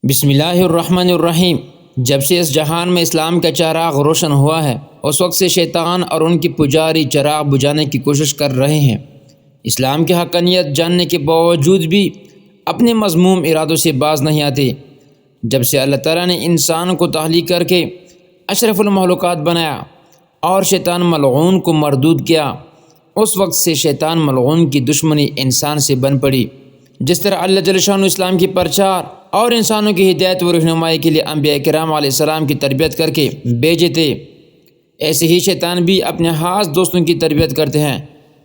بسم اللہ الرحمن الرحیم۔ جب سے اس جہان میں اسلام کا چراغ روشن ہوا ہے، اس وقت سے شیطان اور ان کی پجاری چراغ بجھانے کی کوشش کر رہے ہیں۔ اسلام کی حقانیت جاننے کے باوجود بھی اپنے مذموم ارادوں سے باز نہیں آتے۔ جب سے اللہ تعالیٰ نے انسان کو تخلیق کر کے اشرف المخلوقات بنایا اور شیطان ملعون کو مردود کیا، اس وقت سے شیطان ملعون کی دشمنی انسان سے بن پڑی۔ جس طرح اللہ جل شانہ اسلام کی پرچار اور انسانوں کی ہدایت و رہنمائی کے لیے انبیاء کرام علیہ السلام کی تربیت کر کے بھیجے تھے، ایسے ہی شیطان بھی اپنے خاص دوستوں کی تربیت کرتے ہیں،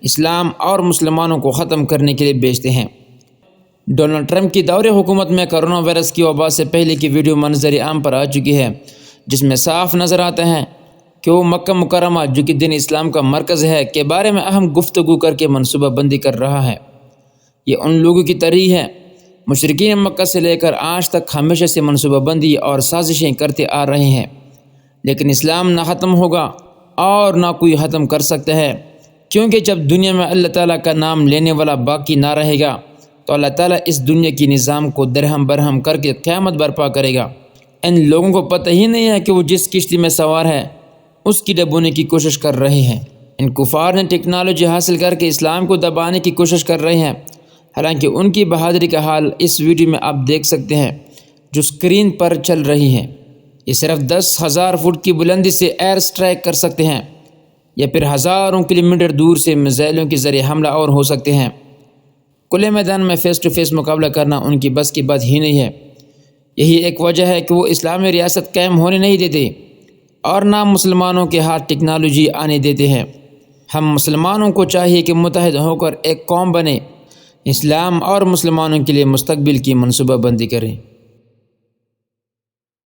اسلام اور مسلمانوں کو ختم کرنے کے لیے بھیجتے ہیں۔ ڈونلڈ ٹرمپ کی دور حکومت میں کرونا وائرس کی وبا سے پہلے کی ویڈیو منظر عام پر آ چکی ہے، جس میں صاف نظر آتا ہے کہ وہ مکہ مکرمہ جو کہ دین اسلام کا مرکز ہے کے بارے میں اہم گفتگو کر کے منصوبہ بندی کر رہا ہے۔ یہ ان لوگوں کی طرح ہے مشرکین مکہ سے لے کر آج تک ہمیشہ سے منصوبہ بندی اور سازشیں کرتے آ رہے ہیں، لیکن اسلام نہ ختم ہوگا اور نہ کوئی ختم کر سکتا ہے، کیونکہ جب دنیا میں اللہ تعالیٰ کا نام لینے والا باقی نہ رہے گا تو اللہ تعالیٰ اس دنیا کی نظام کو درہم برہم کر کے قیامت برپا کرے گا۔ ان لوگوں کو پتہ ہی نہیں ہے کہ وہ جس کشتی میں سوار ہے اس کی ڈبونے کی کوشش کر رہے ہیں۔ ان کفار نے ٹیکنالوجی حاصل کر کے اسلام کو دبانے کی کوشش کر رہے ہیں، حالانکہ ان کی بہادری کا حال اس ویڈیو میں آپ دیکھ سکتے ہیں جو سکرین پر چل رہی ہے۔ یہ صرف 10,000 فٹ کی بلندی سے ایئر سٹرائک کر سکتے ہیں یا پھر ہزاروں کلومیٹر دور سے میزائلوں کے ذریعے حملہ اور ہو سکتے ہیں۔ کھلے میدان میں فیس ٹو فیس مقابلہ کرنا ان کی بس کی بات ہی نہیں ہے۔ یہی ایک وجہ ہے کہ وہ اسلامی ریاست قائم ہونے نہیں دیتے اور نہ مسلمانوں کے ہاتھ ٹیکنالوجی آنے دیتے ہیں۔ ہم مسلمانوں کو چاہیے کہ متحد ہو کر ایک قوم بنے، اسلام اور مسلمانوں کے لیے مستقبل کی منصوبہ بندی کریں۔